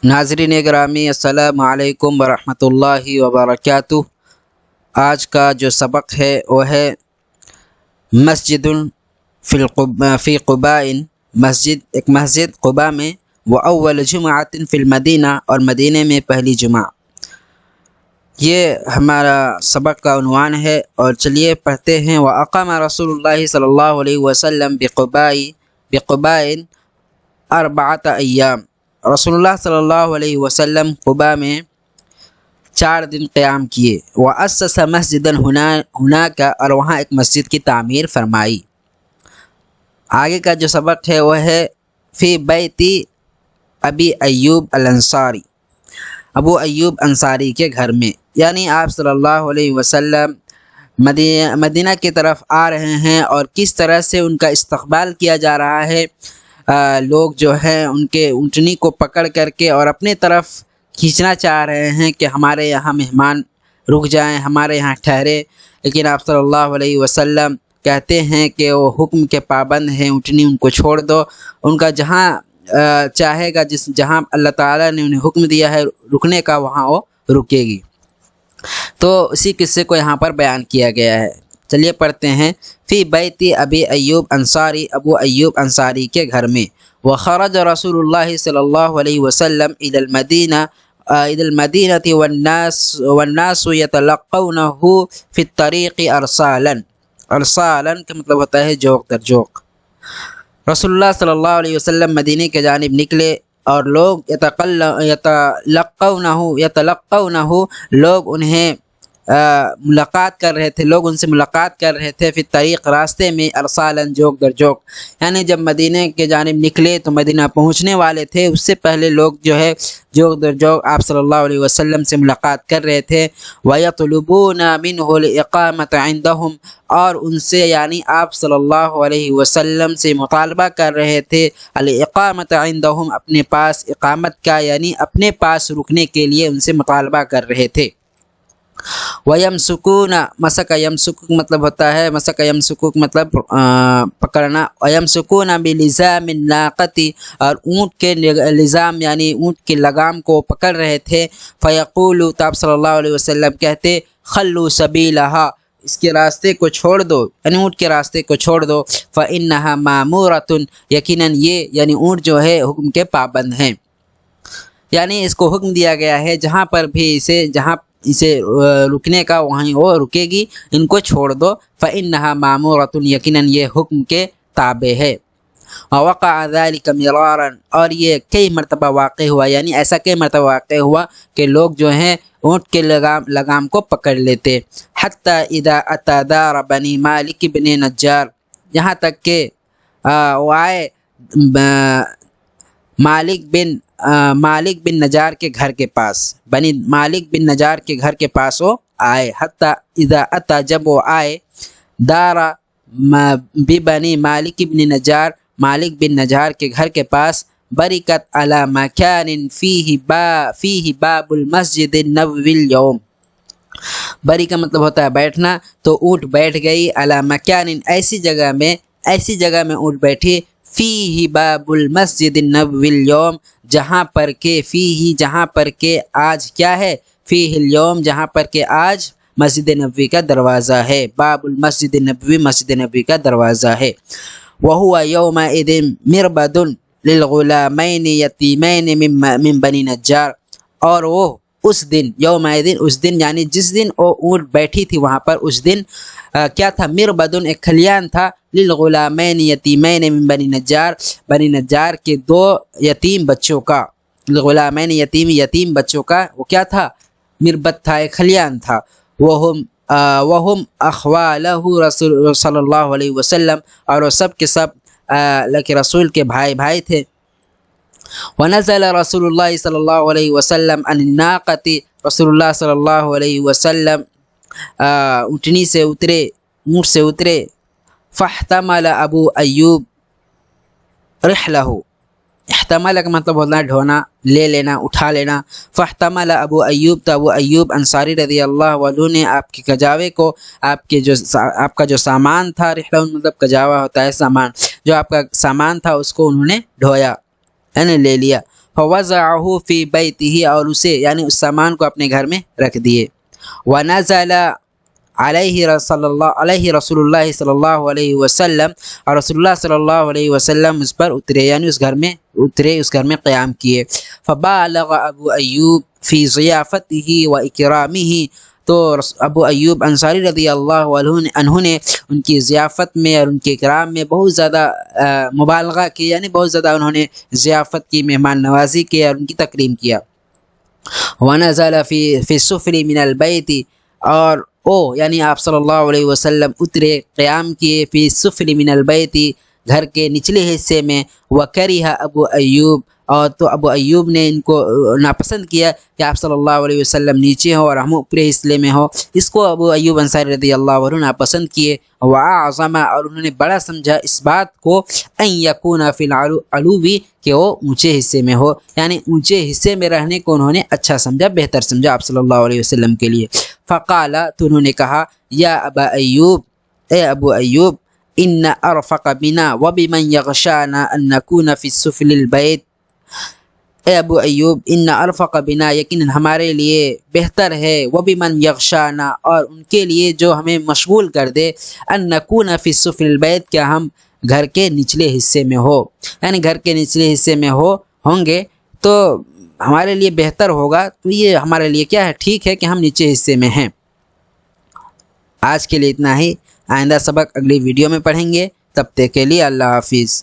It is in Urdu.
ناظرین گرامی السلام علیکم ورحمۃ وبرکاتہ۔ آج کا جو سبق ہے وہ ہے مسجد فی قباء، ایک مسجد قباء میں، وہ اول جمعۃ فی المدینہ، اور مدینہ میں پہلی جمعہ۔ یہ ہمارا سبق کا عنوان ہے، اور چلیے پڑھتے ہیں۔ وَأَقَامَ رسول اللہ صلی اللہ علیہ وسلم بقباء 4 ایام۔ رسول اللہ صلی اللہ علیہ وسلم قباء میں 4 دن قیام کیے۔ وَأَسَّسَ مَسْجِدًا هُنَاكَ، اور وہاں ایک مسجد کی تعمیر فرمائی۔ آگے کا جو سبق ہے وہ ہے فی بیت ابی ایوب الانصاری، ابو ایوب انصاری کے گھر میں، یعنی آپ صلی اللہ علیہ وسلم مدینہ کی طرف آ رہے ہیں، اور کس طرح سے ان کا استقبال کیا جا رہا ہے۔ لوگ جو ہیں ان کے اونٹنی کو پکڑ کر کے اور اپنے طرف کھینچنا چاہ رہے ہیں کہ ہمارے یہاں مہمان رک جائیں، ہمارے یہاں ٹھہرے، لیکن آپ صلی اللہ علیہ وسلم کہتے ہیں کہ وہ حکم کے پابند ہیں، اونٹنی ان کو چھوڑ دو، ان کا جہاں چاہے گا، جہاں اللہ تعالیٰ نے انہیں حکم دیا ہے رکنے کا، وہاں وہ رکے گی۔ تو اسی قصے کو یہاں پر بیان کیا گیا ہے۔ چلیے پڑھتے ہیں۔ فی بیت ابی ایوب انصاری، ابو ایوب انصاری کے گھر میں۔ وخرج رسول اللہ صلی اللہ علیہ وسلم الی المدینہ والناس یتلقونہ فی الطریق ارسالا۔ ارسالا کا مطلب ہوتا ہے جوق در جوق۔ رسول اللہ صلی اللہ علیہ وسلم مدینہ کے جانب نکلے، اور لوگ یتلقونہ، لوگ انہیں ملاقات کر رہے تھے، لوگ ان سے ملاقات کر رہے تھے، فی طریق، راستے میں، ارسالن، جوق در جوق، یعنی جب مدینہ کے جانب نکلے تو مدینہ پہنچنے والے تھے، اس سے پہلے لوگ جو ہے جوق در جوق آپ صلی اللہ علیہ وسلم سے ملاقات کر رہے تھے۔ وَيَطْلُبُونَ مِنْهُ الْإِقَامَةَ عِنْدَهُمْ، اور ان سے یعنی آپ صلی اللہ علیہ وسلم سے مطالبہ کر رہے تھے، الْإِقَامَةَ عِنْدَهُمْ، اپنے پاس اقامت کا، یعنی اپنے پاس رکنے کے لیے ان سے مطالبہ کر رہے تھے۔ وَيَمْسُكُونَ، مسک یمسک مطلب ہوتا ہے، مسک یمسک مطلب پکڑنا، وَيَمْسُكُونَ بِلِزَامِ النَّاقَةِ، اور اونٹ کے لزام یعنی اونٹ کی لگام کو پکڑ رہے تھے۔ فَيَقُولُ، تو آپ صلی اللہ علیہ وسلم کہتے، خَلُّوا سَبِيلَهَا، اس کے راستے کو چھوڑ دو، یعنی اونٹ کے راستے کو چھوڑ دو۔ فَإِنَّهَا مَأْمُورَةٌ، یقیناً یہ یعنی اونٹ جو ہے حکم کے پابند ہیں، یعنی اس کو حکم دیا گیا ہے جہاں پر بھی جہاں اسے رکنے کا وہیں وہ رکے گی، ان کو چھوڑ دو۔ فَإِنَّهَا مَأْمُورَةٌ، یقیناً یہ حکم کے تابع ہے۔ وَوَقَعَ ذَلِكَ مِرَارًا، اور یہ کئی مرتبہ واقع ہوا، یعنی ایسا کئی مرتبہ واقع ہوا کہ لوگ جو ہیں اونٹ کے لگام کو پکڑ لیتے۔ حَتَّى إِذَا أَتَى دَارَ بَنِي مَالِكِ بْنِ نَجَّارٍ، یہاں تک کہ وہ آئے مالک بن نجار کے گھر کے پاس، بنی مالک بن نجار کے گھر کے پاس وہ آئے۔ حتی اذا اتا، جب وہ آئے، دارا ببنی مالک بن نجار، مالک بن نجار کے گھر کے پاس، برکت علی مکان فیہ باب المسجد النبوی اليوم، بری کا مطلب ہوتا ہے بیٹھنا، تو اونٹ بیٹھ گئی، علی مکان، ایسی جگہ میں اونٹ بیٹھی، فیہ باب المسجد النبوی اليوم، جہاں پر کہ آج کیا ہے، فیہ اليوم، جہاں پر کہ آج مسجد نبوی کا دروازہ ہے، باب المسجد النبوی، مسجد نبوی کا دروازہ ہے۔ وَهُوَ يَوْمَئِذٍ مِرْبَدٌ لِلْغُلَامَيْنِ يَتِيمَيْنِ مِنْ بَنِي نَجَّارٍ، اور وہ اس دن، یومئذ، اس دن یعنی جس دن وہ اونٹ بیٹھی تھی وہاں پر، اس دن کیا تھا، مربدن، ایک کھلیان تھا، للغلامین یتیمین من بنی نجار، بنی نجار کے 2 یتیم بچوں کا، غلامین یتیم بچوں کا وہ کیا تھا، مربد تھا، ایک کھلیان تھا۔ وہم اخوالہ رسول صلی اللہ علیہ وسلم، اور وہ سب کے سب اللہ کے رسول کے بھائی تھے۔ ونزل رسول اللہ صلی اللہ علیہ وسلم عن الناقۃ، رسول اللہ صلی اللہ علیہ وسلم اونٹنی سے اترے، اونٹ سے اترے۔ فاحتمل ابو ایوب رحلہ، احتمل کا مطلب ہوتا ہے ڈھونا، لے لینا، اٹھا لینا۔ فاحتمل ابو ایوب، تو ابو ایوب انصاری رضی اللہ عنہ نے آپ کے کجاوے کو، آپ کا جو سامان تھا، رحلہ مطلب کجاوا ہوتا ہے سامان، جو آپ کا سامان تھا اس کو انہوں نے ڈھویا، یعنی لے لیا۔ فوضعه فی بیتہ، اور اسے یعنی اس سامان کو اپنے گھر میں رکھ دیے۔ ونزل علیہ رسول اللہ صلی اللہ علیہ وسلم، اور رسول اللہ صلی اللہ علیہ وسلم اس پر اترے، یعنی اس گھر میں اترے، اس گھر میں قیام کیے۔ فبالغ ابو ایوب فی ضیافتہ و اکرامہ، تو ابو ایوب انصاری رضی اللہ عنہ نے ان کی ضیافت میں اور ان کے اکرام میں بہت زیادہ مبالغہ کی، یعنی بہت زیادہ انہوں نے ضیافت کی، مہمان نوازی کی اور ان کی تکریم کیا۔ ونزل فی السفل من البیت، اور یعنی آپ صلی اللہ علیہ وسلم اترے، قیام کیے، فی السفل من البیت، گھر کے نچلے حصے میں۔ وکرہ ابو ایوب، اور تو ابو ایوب نے ان کو ناپسند کیا کہ آپ صلی اللہ علیہ وسلم نیچے ہو اور ہم اوپرے حصے میں ہو، اس کو ابو ایوب انصاری رضی اللہ عنہ ناپسند کیے۔ وَأَعْظَمَ، اور انہوں نے بڑا سمجھا اس بات کو، أَن يَكُونَ فِي الْعُلُوِّ، کہ وہ اونچے حصے میں ہو، یعنی اونچے حصے میں رہنے کو انہوں نے اچھا سمجھا، بہتر سمجھا آپ صلی اللہ علیہ وسلم کے لیے۔ فقال، تو انہوں نے کہا، یا ابا ایوب، اے ابو ایوب، ان ارفق بنا وبمن یغشانا ان نکون فی السفل البیت، اے ابو ایوب، ان ارفق بنا، یقیناً ہمارے لیے بہتر ہے، وبمن یغشانا، اور ان کے لیے جو ہمیں مشغول کر دے، ان نکون فی السفل البیت، کیا ہم گھر کے نچلے حصے میں ہو، یعنی گھر کے نچلے حصے میں ہوں گے تو ہمارے لیے بہتر ہوگا، تو یہ ہمارے لیے کیا ہے، ٹھیک ہے کہ ہم نیچے حصے میں ہیں۔ آج کے لیے اتنا ہی، آئندہ سبق اگلی ویڈیو میں پڑھیں گے، تب تک کے لیے اللہ حافظ۔